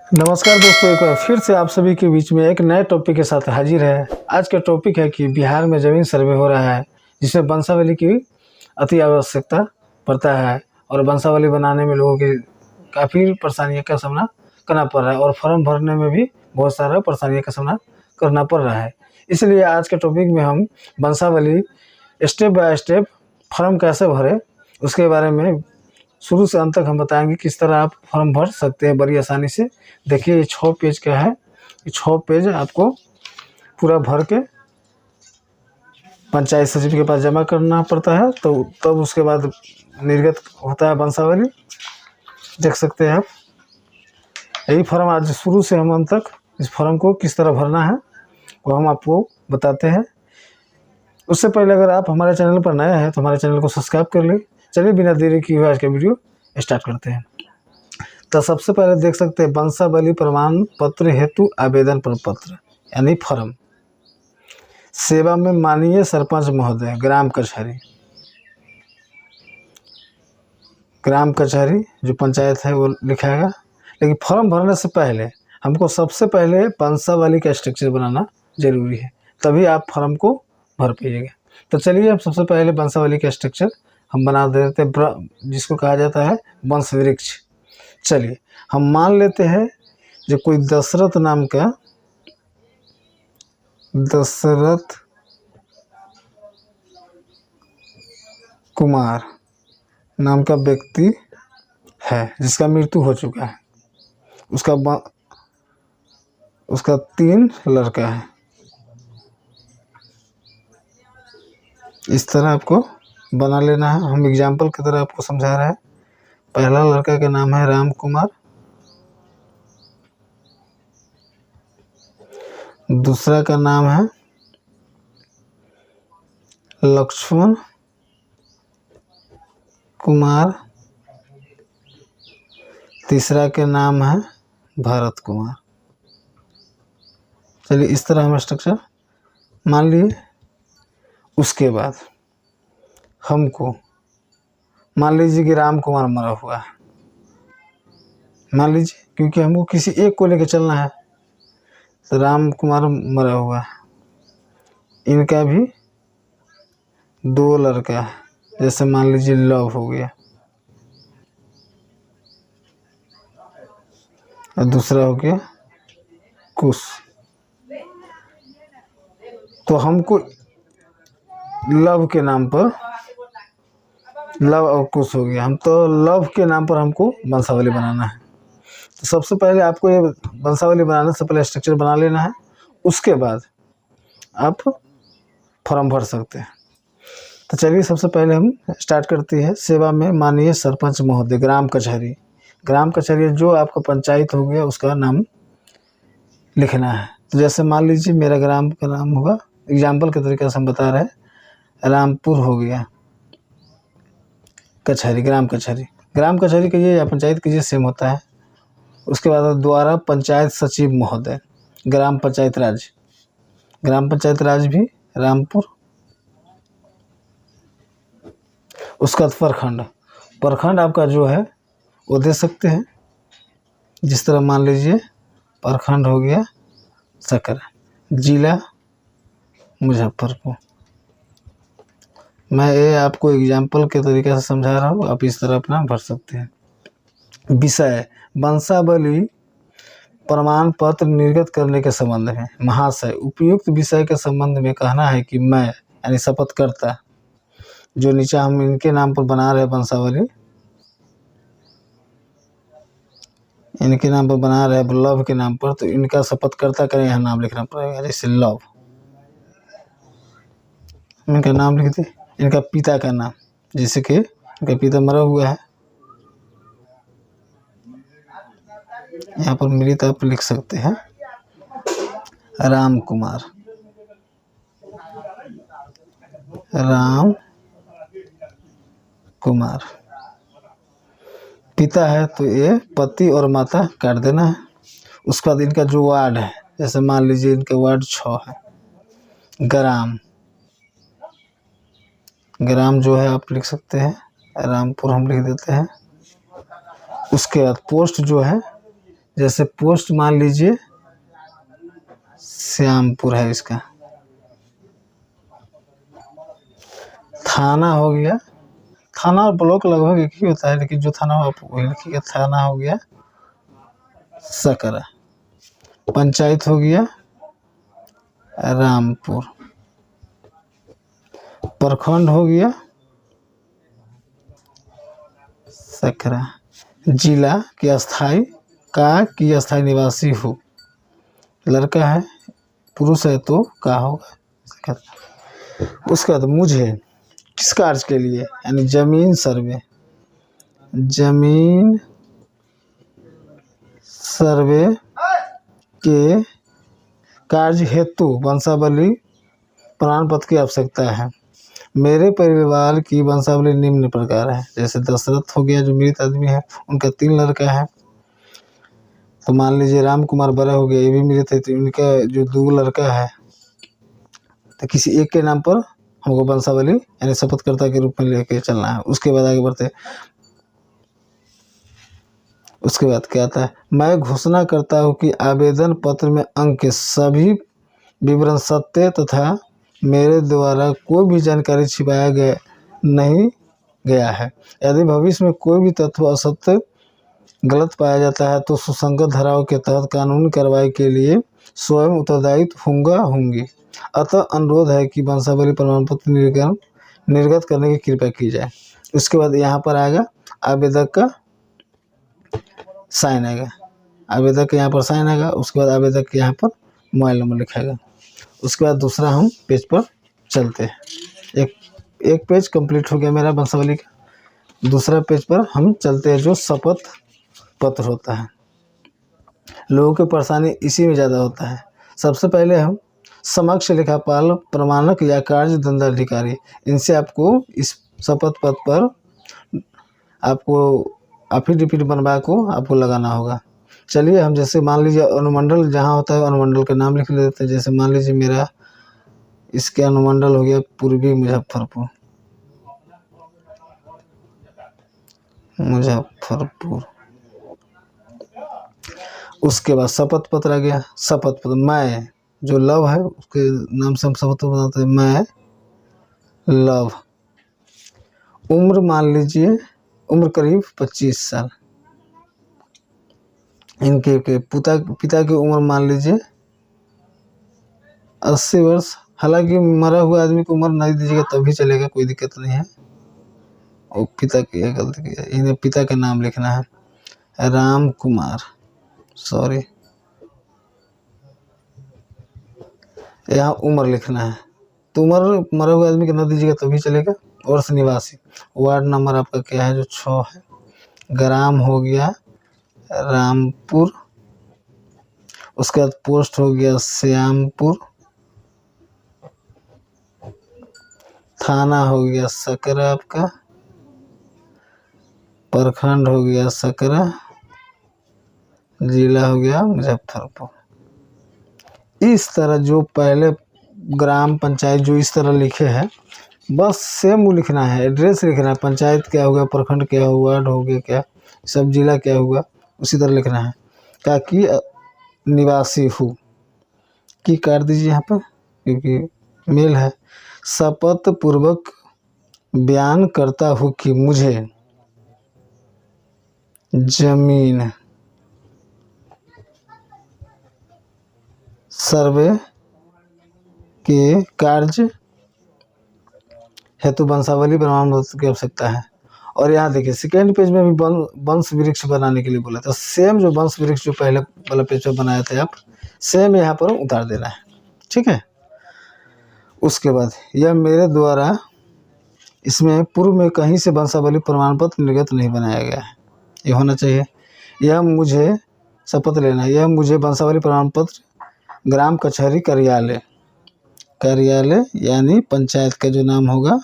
नमस्कार दोस्तों, एक बार फिर से आप सभी के बीच में एक नए टॉपिक के साथ हाजिर है। आज का टॉपिक है कि बिहार में ज़मीन सर्वे हो रहा है, जिसमें वंशावली की अति आवश्यकता पड़ता है और वंशावली बनाने में लोगों की काफ़ी परेशानियों का सामना करना पड़ रहा है और फॉर्म भरने में भी बहुत सारा परेशानियों का सामना करना पड़ रहा है। इसलिए आज के टॉपिक में हम वंशावली स्टेप बाय स्टेप फॉर्म कैसे भरें उसके बारे में शुरू से अंत तक हम बताएंगे किस तरह आप फॉर्म भर सकते हैं बड़ी आसानी से। देखिए ये 6 पेज का है। ये 6 पेज आपको पूरा भर के पंचायत सचिव के पास जमा करना पड़ता है, तो तब उसके बाद निर्गत होता है वंशावली। देख सकते हैं आप, यही फॉर्म आज शुरू से हम अंत तक इस फॉर्म को किस तरह भरना है वो हम आपको बताते हैं। उससे पहले अगर आप हमारे चैनल पर नए हैं तो हमारे चैनल को सब्सक्राइब कर लें। चलिए बिना देरी किए हुए आज का वीडियो स्टार्ट करते हैं। तो सबसे पहले देख सकते हैं वंशावली प्रमाण पत्र हेतु आवेदन प्रपत्र यानी फॉर्म। सेवा में माननीय सरपंच महोदय, ग्राम कचहरी। ग्राम कचहरी जो पंचायत है वो लिखाएगा। लेकिन फॉर्म भरने से पहले हमको सबसे पहले वंशावली का स्ट्रक्चर बनाना जरूरी है, तभी आप फॉर्म को भर पाइएगा। तो चलिए अब सबसे पहले वंशावली का स्ट्रक्चर हम बना देते हैं, जिसको कहा जाता है वंश वृक्ष। चलिए हम मान लेते हैं जो कोई दशरथ नाम का, दशरथ कुमार नाम का व्यक्ति है जिसका मृत्यु हो चुका है। उसका 3 लड़का है। इस तरह आपको बना लेना है। हम एग्जाम्पल की तरह आपको समझा रहे हैं। पहला लड़का का नाम है राम कुमार, दूसरा का नाम है लक्ष्मण कुमार, तीसरा के नाम है भरत कुमार। चलिए इस तरह हम स्ट्रक्चर मान लिए। उसके बाद हमको मान लीजिए कि राम कुमार मरा हुआ है, मान लीजिए, क्योंकि हमको किसी एक को लेकर चलना है। तो राम कुमार मरा हुआ है, इनका भी 2 लड़का है, जैसे मान लीजिए लव हो गया और दूसरा हो गया कुश। तो हमको लव के नाम पर, लव और कुश हो गया, हम तो लव के नाम पर हमको वंशावली बनाना है। तो सबसे पहले आपको ये वंशावली बनाने से पहले स्ट्रक्चर बना लेना है। उसके बाद आप फॉर्म भर सकते हैं। तो चलिए सबसे पहले हम स्टार्ट करते हैं। सेवा में माननीय सरपंच महोदय, ग्राम कचहरी। ग्राम कचहरी जो आपका पंचायत हो गया उसका नाम लिखना है। तो जैसे मान लीजिए मेरा ग्राम का नाम होगा, एग्जाम्पल के तरीके से हम बता रहे हैं, रामपुर हो गया कचहरी, ग्राम कचहरी। ग्राम कचहरी कहिए या पंचायत कहिए सेम होता है। उसके बाद द्वारा पंचायत सचिव महोदय, ग्राम पंचायत राज। ग्राम पंचायत राज भी रामपुर। उसका प्रखंड, प्रखंड आपका जो है वो दे सकते हैं। जिस तरह मान लीजिए प्रखंड हो गया सकरा, जिला मुजफ्फरपुर। मैं ये आपको एग्जाम्पल के तरीके से समझा रहा हूँ, आप इस तरह अपना भर सकते हैं। विषय वंशावली प्रमाण पत्र निर्गत करने के संबंध में महाशय उपयुक्त विषय के संबंध में कहना है कि मैं यानी शपथकर्ता, जो नीचे हम इनके नाम पर बना रहे हैं वंशावली, इनके नाम पर बना रहे हैं लव के नाम पर, तो इनका शपथकर्ता का यहाँ नाम लिखना पड़ेगा। जैसे लव, इनका नाम लिख दे। इनका पिता का नाम, जैसे कि इनका पिता मरा हुआ है, यहाँ पर मृत आप लिख सकते हैं राम कुमार, राम कुमार। पिता है तो ये पति और माता काट देना है। उसके बाद इनका जो वार्ड है, जैसे मान लीजिए इनका वार्ड 6 है। ग्राम, ग्राम जो है आप लिख सकते हैं रामपुर, हम लिख देते हैं। उसके बाद पोस्ट जो है जैसे पोस्ट मान लीजिए श्यामपुर है इसका, थाना हो गया, थाना और ब्लॉक लगभग एक ही होता है, लेकिन जो थाना आप वही लिखिएगा। थाना हो गया सकरा, पंचायत हो गया रामपुर, प्रखंड हो गया सकरा, जिला की स्थायी निवासी हो, लड़का है, पुरुष है तो का होगा। उसके बाद मुझे किस कार्य के लिए, यानी जमीन सर्वे के कार्य हेतु वंशावली प्रमाण पत्र की आवश्यकता है। मेरे परिवार की वंशावली निम्न प्रकार है। जैसे दशरथ हो गया, जो मृत आदमी है, उनका 3 लड़का है, तो मान लीजिए राम कुमार बड़ा हो गया, ये भी मृत है, तो उनका जो 2 लड़का है, तो किसी एक के नाम पर हमको वंशावली यानी शपथकर्ता के रूप में लेके चलना है। उसके बाद आगे बढ़ते, उसके बाद क्या आता है, मैं घोषणा करता हूँ कि आवेदन पत्र में अंक के सभी विवरण सत्य तथा मेरे द्वारा कोई भी जानकारी छिपाया नहीं गया है। यदि भविष्य में कोई भी तत्व असत्य गलत पाया जाता है तो सुसंगत धाराओं के तहत कानूनी कार्रवाई के लिए स्वयं उत्तरदायी होंगी। अतः अनुरोध है कि वंशावली प्रमाण पत्र निर्गत करने की कृपया की जाए। उसके बाद यहाँ पर आएगा आवेदक का साइन आएगा, आवेदक के यहाँ पर साइन आएगा। उसके बाद आवेदक के यहाँ पर मोबाइल नंबर लिखाएगा। उसके बाद दूसरा हम पेज पर चलते हैं। एक पेज कंप्लीट हो गया मेरा वंशावली का। दूसरा पेज पर हम चलते हैं, जो शपथ पत्र होता है। लोगों की परेशानी इसी में ज़्यादा होता है। सबसे पहले हम समक्ष लेखापाल, प्रमाणक या कार्य दंडाधिकारी, इनसे आपको इस शपथ पत्र पर आपको एफिडेविट बनवा को आपको लगाना होगा। चलिए हम जैसे मान लीजिए अनुमंडल जहाँ होता है अनुमंडल का नाम लिख लेते हैं। जैसे मान लीजिए मेरा इसके अनुमंडल हो गया पूर्वी मुजफ्फरपुर, उसके बाद शपथ पत्र आ गया। शपथ पत्र मैं जो लव है उसके नाम से हम शपथ पत्र बनाते हैं, मैं लव। उम्र मान लीजिए, उम्र करीब 25 साल। इनके पिता की उम्र मान लीजिए 80 वर्ष। हालांकि मरा हुआ आदमी को उम्र नहीं दीजिएगा तब भी चलेगा, कोई दिक्कत नहीं है। और पिता की गलती की, इन्हें पिता का नाम लिखना है राम कुमार, सॉरी, यहाँ उम्र लिखना है। तो उम्र मरा हुआ आदमी का न दीजिएगा तभी चलेगा। वर्ष निवासी, वार्ड नंबर आपका क्या है, जो 6 है। ग्राम हो गया रामपुर, उसके बाद पोस्ट हो गया श्यामपुर, थाना हो गया सकरा आपका, प्रखंड हो गया सकरा, जिला हो गया मुजफ्फरपुर। इस तरह जो पहले ग्राम पंचायत जो इस तरह लिखे हैं, बस सेम वो लिखना है, एड्रेस लिखना है, पंचायत क्या होगा, प्रखंड क्या हुआ, वार्ड हो गया क्या, सब जिला क्या हुआ, उसी तरह लिखना है, ताकि निवासी हो की काट दीजिए यहाँ पर क्योंकि मेल है। शपथ पूर्वक बयान करता हूँ कि मुझे जमीन सर्वे के कार्य हेतु वंशावली प्रमाण पत्र की आवश्यकता है। और यहाँ देखिए सेकेंड पेज में भी वंश वृक्ष बनाने के लिए बोला था। सेम जो वंश वृक्ष जो पहले वाला पेज पर बनाया था आप, सेम यहाँ पर उतार देना है, ठीक है। उसके बाद यह मेरे द्वारा इसमें पूर्व में कहीं से वंशावली प्रमाण पत्र निर्गत नहीं बनाया गया है, ये होना चाहिए। यह मुझे शपथ लेना है, यह मुझे वंशावली प्रमाण पत्र ग्राम कचहरी कार्यालय यानी पंचायत का जो नाम होगा,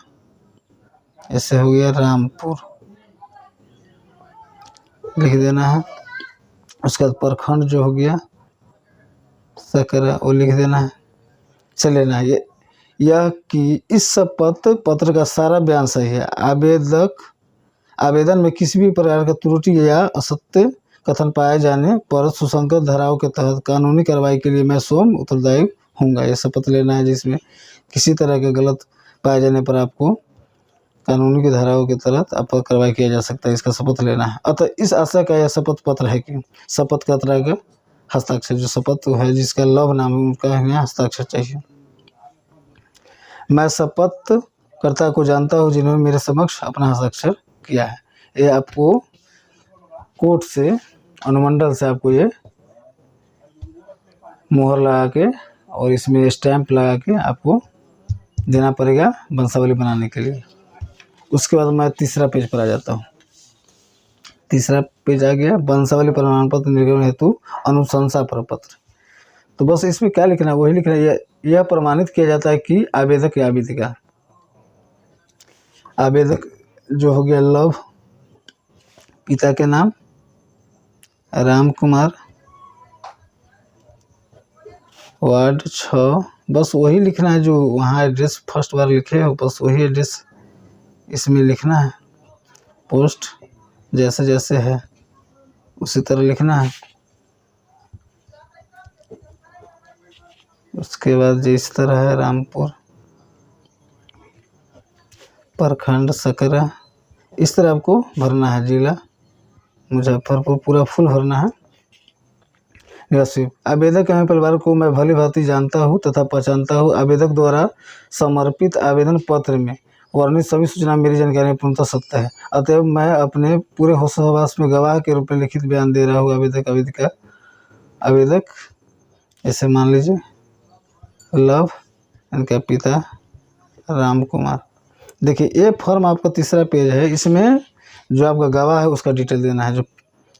ऐसे हो गया रामपुर, लिख देना है। उसके बाद प्रखंड जो हो गया सकरा, वो लिख देना है। चले ना यह कि इस शपथ पत्र का सारा बयान सही है। आवेदन में किसी भी प्रकार का त्रुटि या असत्य कथन पाए जाने पर सुसंगत धाराओं के तहत कानूनी कार्रवाई के लिए मैं स्वयं उत्तरदायी हूँगा। ये शपथ लेना है जिसमें किसी तरह के गलत पाए जाने पर आपको कानूनी की धाराओं के तहत आप पर कार्रवाई किया जा सकता है, इसका शपथ लेना है। अतः इस आशय का यह शपथ पत्र है कि शपथ का तरह का हस्ताक्षर, जो शपथ है जिसका लव नाम है उनका यहाँ हस्ताक्षर चाहिए। मैं शपथ कर्ता को जानता हूँ जिन्होंने मेरे समक्ष अपना हस्ताक्षर किया है। ये आपको कोर्ट से, अनुमंडल से आपको ये मोहर लगा के और इसमें स्टैंप लगा के आपको देना पड़ेगा वंशावली बनाने के लिए। उसके बाद मैं तीसरा पेज पर आ जाता हूँ। तीसरा पेज आ गया, वंशावली प्रमाण पत्र निर्गमन हेतु अनुशंसा प्रपत्र। तो बस इसमें क्या लिखना है, वही लिखना है। यह प्रमाणित किया जाता है कि आवेदक या आवेदिका, आवेदक जो हो गया लव, पिता के नाम राम कुमार, वार्ड 6, बस वही लिखना है जो वहाँ एड्रेस फर्स्ट बार लिखे हो, बस वही एड्रेस इसमें लिखना है। पोस्ट जैसे जैसे है उसी तरह लिखना है। उसके बाद जिस तरह है रामपुर, प्रखंड सकरा, इस तरह आपको भरना है। जिला मुजफ्फरपुर, पूरा फुल भरना है। निवासी आवेदक एवं परिवार को मैं भली भांति जानता हूँ तथा पहचानता हूँ। आवेदक द्वारा समर्पित आवेदन पत्र में वर्णित सभी सूचना मेरी जानकारी में पूर्णतः सत्य है। अतएव मैं अपने पूरे होशहवास में गवाह के रूप में लिखित बयान दे रहा हूँ। आवेदक आवेदिका, आवेदक ऐसे मान लीजिए लव, इनका पिता राम कुमार। देखिए ये फॉर्म आपका तीसरा पेज है, इसमें जो आपका गवाह है उसका डिटेल देना है। जो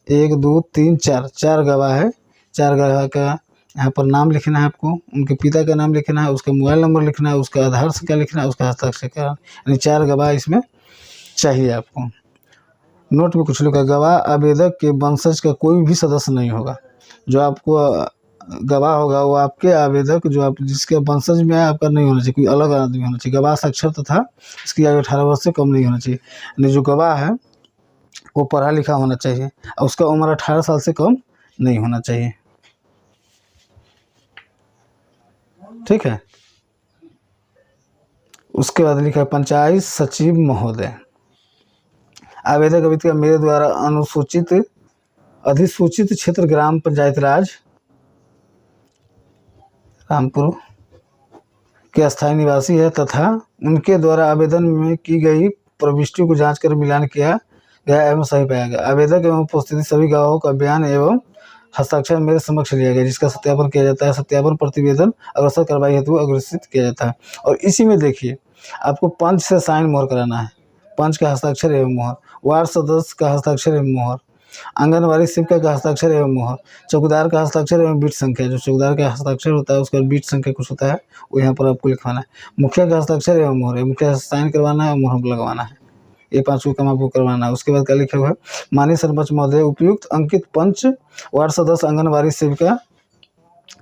1 2 3 4 गवाह है, 4 गवाह का यहाँ पर नाम लिखना है आपको, उनके पिता का नाम लिखना है, उसका मोबाइल नंबर लिखना है, उसका आधार संख्या लिखना है, उसका हस्ताक्षर करना, यानी 4 गवाह इसमें चाहिए आपको। नोट में कुछ लिखा, गवाह आवेदक के वंशज का कोई भी सदस्य नहीं होगा। जो आपको गवाह होगा वो आपके आवेदक जो आप जिसके वंशज में आपका नहीं होना चाहिए, कोई अलग आदमी होना चाहिए। गवाह साक्षर तथा इसकी आयु 18 वर्ष से कम नहीं होना चाहिए। यानी जो गवाह है वो पढ़ा लिखा होना चाहिए और उसका उम्र 18 साल से कम नहीं होना चाहिए। ठीक है। उसके बाद लिखा है पंचायत सचिव महोदय, आवेदक अभित का मेरे द्वारा अनुसूचित अधिसूचित क्षेत्र ग्राम पंचायत राज रामपुर के स्थायी निवासी है तथा उनके द्वारा आवेदन में की गई प्रविष्टियों को जांच कर मिलान किया गया एवं सही पाया गया। आवेदक एवं उपस्थित सभी गवाहों का बयान एवं हस्ताक्षर मेरे समक्ष लिया गया, जिसका सत्यापन किया जाता है। सत्यापन प्रतिवेदन अग्रसर कार्रवाई हेतु अग्रसित किया जाता है। और इसी में देखिए आपको पंच से साइन मोहर कराना है, पंच का हस्ताक्षर एवं मोहर, वार्ड सदस्य का हस्ताक्षर एवं मोहर, आंगनबाड़ी सेविका का हस्ताक्षर एवं मोहर, चौकीदार का हस्ताक्षर एवं बीट संख्या, जो चौकीदार का हस्ताक्षर होता है उसका बीट संख्या कुछ होता है वो यहाँ पर आपको लिखवाना है। मुखिया का हस्ताक्षर एवं मोहर, मुखिया साइन करवाना है और मोहर लगवाना है। ये 5 को काम आपको करवाना है। उसके बाद क्या लिखा हुआ है, माननीय सरपंच महोदय, उपयुक्त अंकित पंच, वार्ड सदस्य, आंगनबाड़ी सेविका,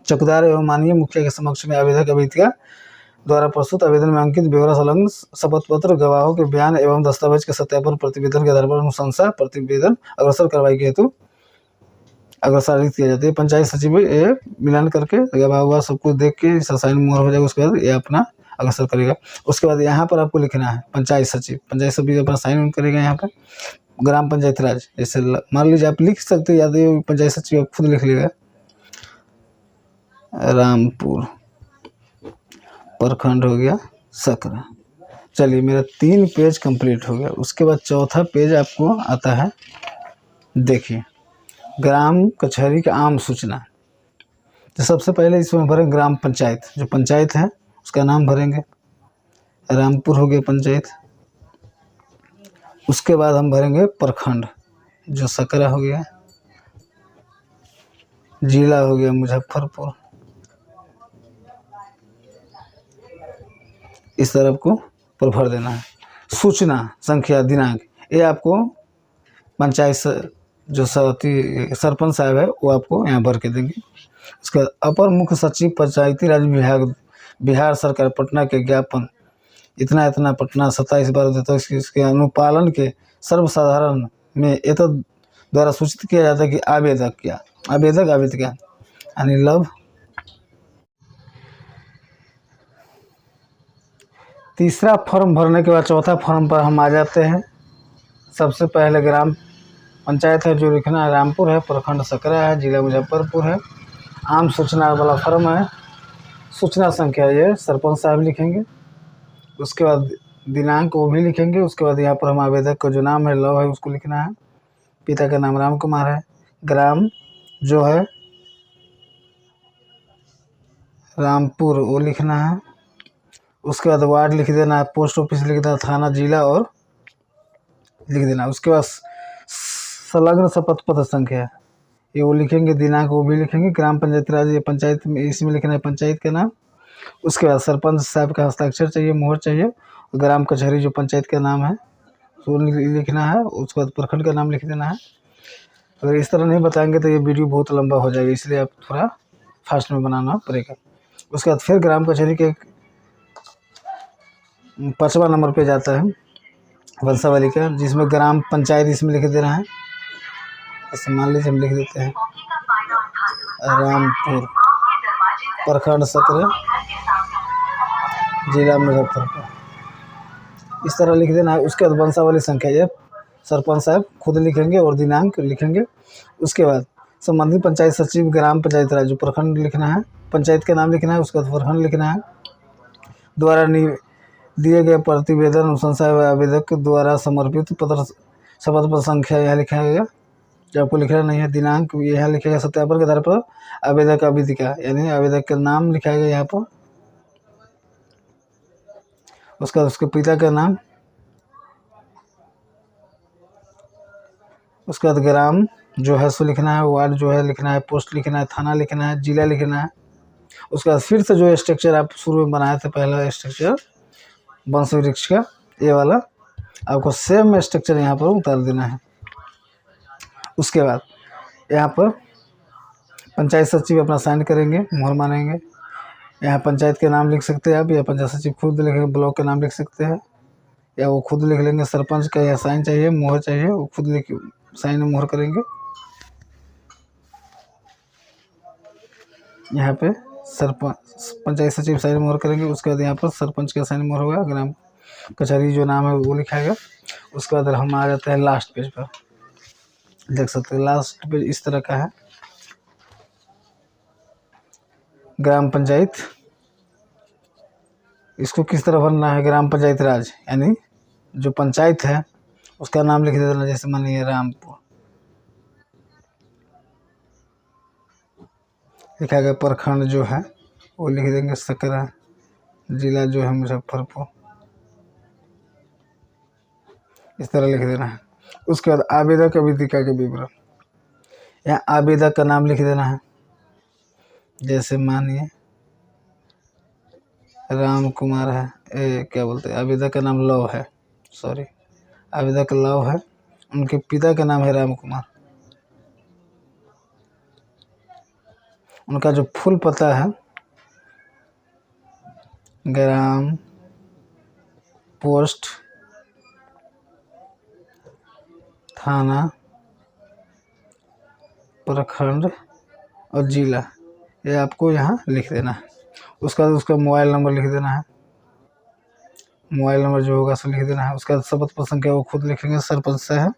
चौकीदार एवं माननीय मुखिया के समक्ष में आवेदक अभिका द्वारा प्रस्तुत आवेदन में अंकित ब्यौरा संलग्न शपथ पत्र, गवाहों के बयान एवं दस्तावेज के सत्यापन प्रतिवेदन के आधार पर अनुशंसा प्रतिवेदन अग्रसर कार्रवाई के हेतु अग्रसारित किया जाता है। पंचायत सचिव ये मिलान करके गवाह हुआ सब कुछ देख के साइन मोहर हो जाएगा। उसके बाद ये अपना अग्रसर करेगा। उसके बाद यहाँ पर आपको लिखना है पंचायत सचिव अपना साइन करेगा। यहाँ पर ग्राम पंचायत राज, जैसे मान लीजिए आप लिख सकते हैं या तो पंचायत सचिव आप खुद लिख लेगा, रामपुर प्रखंड हो गया सकरा। चलिए मेरा 3 पेज कंप्लीट हो गया। उसके बाद चौथा पेज आपको आता है, देखिए ग्राम कचहरी का आम सूचना। तो सबसे पहले इसमें भरेंगे ग्राम पंचायत, जो पंचायत है उसका नाम भरेंगे, रामपुर हो गया पंचायत। उसके बाद हम भरेंगे प्रखंड, जो सकरा हो गया, जिला हो गया मुजफ्फरपुर। इस तरह आपको पर भर देना है। सूचना संख्या दिनांक ये आपको पंचायत जो सरपंच साहब है वो आपको यहाँ भर के देंगे। उसका अपर मुख्य सचिव पंचायती राज विभाग बिहार सरकार पटना के ज्ञापन इतना पटना 27/12 इसके अनुपालन के सर्वसाधारण में एतद द्वारा सूचित किया जाता है कि आवेदक क्या, आवेदक क्या यानी लव। तीसरा फॉर्म भरने के बाद चौथा फॉर्म पर हम आ जाते हैं। सबसे पहले ग्राम पंचायत है जो लिखना है, रामपुर है, प्रखंड सकरा है, जिला मुजफ्फरपुर है। आम सूचना वाला फॉर्म है, सूचना संख्या ये सरपंच साहब लिखेंगे। उसके बाद दिनांक वो भी लिखेंगे। उसके बाद यहाँ पर हम आवेदक का जो नाम है लव है उसको लिखना है। पिता का नाम राम कुमार है। ग्राम जो है रामपुर वो लिखना है। उसके बाद वार्ड लिख देना है, पोस्ट ऑफिस लिख देना, थाना जिला और लिख देना। उसके बाद संलग्न शपथ पत्र संख्या ये वो लिखेंगे, दिनांक वो भी लिखेंगे। ग्राम पंचायत राज ये पंचायत में इसमें लिखना है पंचायत का नाम। उसके बाद सरपंच साहब का हस्ताक्षर चाहिए, मोहर चाहिए। ग्राम कचहरी जो पंचायत का नाम है वो लिखना है। उसके बाद प्रखंड का नाम लिख देना है। अगर इस तरह नहीं बताएंगे तो ये वीडियो बहुत लंबा हो जाएगा, इसलिए आप थोड़ा फास्ट में बनाना पड़ेगा। उसके बाद फिर ग्राम कचहरी के 5वां नंबर पे जाता है वंशावली का, जिसमें ग्राम पंचायत इसमें लिख देना है। ऐसे मान लीजिए हम लिख देते हैं रामपुर, प्रखंड सकरा, जिला मुजफ्फरपुर, इस तरह लिख देना है। उसके बाद वंशावली संख्या ये सरपंच साहब खुद लिखेंगे और दिनांक लिखेंगे। उसके बाद संबंधित पंचायत सचिव ग्राम पंचायत राज जो प्रखंड लिखना है, पंचायत का नाम लिखना है। उसके बाद प्रखंड लिखना है। द्वारा दिए गए प्रतिवेदन अनुशंसा आवेदक द्वारा समर्पित पत्र शपथ पत्र संख्या यहाँ लिखा गया जो आपको लिखना नहीं है। दिनांक यहाँ लिखेगा। सत्यापन के आधार पर आवेदक अविदिका यानी आवेदक का नाम लिखाएगा यहाँ पर। उसका उसके पिता का नाम। उसके बाद ग्राम जो है सो लिखना है, वार्ड जो है लिखना है, पोस्ट लिखना है, थाना लिखना है, जिला लिखना है। उसके बाद फिर से जो स्ट्रक्चर आप शुरू में बनाए थे, पहला स्ट्रक्चर वंश वृक्ष का ये वाला, आपको सेम स्ट्रक्चर यहाँ पर उतार देना है। उसके बाद यहाँ पर पंचायत सचिव अपना साइन करेंगे, मोहर मानेंगे। यहाँ पंचायत के नाम लिख सकते हैं आप, या पंचायत सचिव खुद लिखेंगे, ब्लॉक का नाम लिख सकते हैं या वो खुद लिख लेंगे। सरपंच का यहाँ साइन चाहिए, मोहर चाहिए, वो खुद लिख साइन मोहर करेंगे। यहाँ पे सरपंच पंचायत सचिव साइन मोहर करेंगे। उसके बाद यहाँ पर सरपंच का साइन मोहर होगा। ग्राम कचहरी जो नाम है वो लिखाएगा। उसके बाद हम आ जाते हैं लास्ट पेज पर। देख सकते हैं लास्ट पेज इस तरह का है। ग्राम पंचायत इसको किस तरह भरना है, ग्राम पंचायत राज यानी जो पंचायत है उसका नाम लिख देना। जैसे मानिए रामपुर लिखा गया, प्रखंड जो है वो लिख देंगे सकरा, जिला जो है मुजफ्फरपुर, इस तरह लिख देना है। उसके बाद आवेदक अविदिका के विवरण, यहाँ आवेदक का नाम लिख देना है। जैसे मानिए राम कुमार है, क्या बोलते हैं, आवेदक का नाम लव है, सॉरी आवेदक लव है। उनके पिता का नाम है राम कुमार। उनका जो फुल पता है ग्राम, पोस्ट, थाना, प्रखंड और जिला, ये आपको यहाँ लिख देना है। उसका मोबाइल नंबर लिख देना है। मोबाइल नंबर जो होगा सो लिख देना है। उसका शपथ पत्र संख्या वो खुद लिखेंगे, सरपंच से है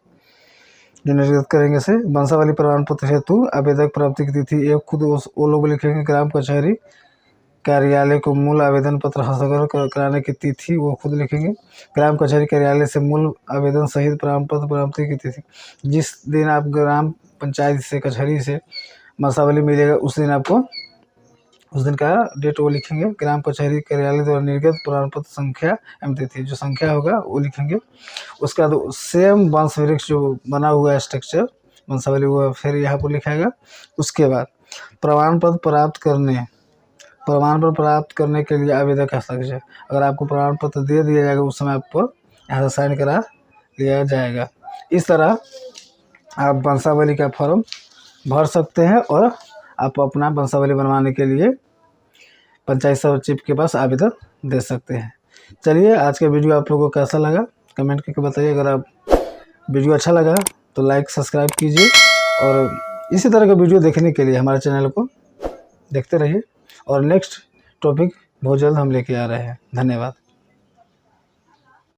जो निर्गत करेंगे से। वंशावली प्रमाण पत्र हेतु आवेदक प्राप्ति की तिथि ये खुद वो लोग लिखेंगे। ग्राम कचहरी कार्यालय को मूल आवेदन पत्र हस्ताक्षर कराने की तिथि वो खुद लिखेंगे। ग्राम कचहरी कार्यालय से मूल आवेदन सहित प्रमाण पत्र प्राप्ति की तिथि, जिस दिन आप ग्राम पंचायत से कचहरी से वंशावली मिलेगा उस दिन आपको उस दिन का डेट वो लिखेंगे। ग्राम कचहरी कार्यालय द्वारा निर्गत प्रमाण पत्र संख्या एवं तिथि, जो संख्या होगा वो लिखेंगे। उसके बाद सेम वंश वृक्ष जो बना हुआ है स्ट्रक्चर वंशावली वो फिर यहाँ पर लिखाएगा। उसके बाद प्रमाण पत्र प्राप्त करने के लिए आवेदक का हस्ताक्षर, अगर आपको प्रमाण पत्र दे दिया जाएगा उस समय आप यहाँ से साइन करा लिया जाएगा। इस तरह आप वंशावली का फॉर्म भर सकते हैं और आप अपना वंशावली बनवाने के लिए पंचायत सचिव के पास आवेदन दे सकते हैं। चलिए आज का वीडियो आप लोगों को कैसा लगा कमेंट करके बताइए। अगर आप वीडियो अच्छा लगा तो लाइक सब्सक्राइब कीजिए और इसी तरह का वीडियो देखने के लिए हमारे चैनल को देखते रहिए। और नेक्स्ट टॉपिक बहुत जल्द हम लेके आ रहे हैं। धन्यवाद।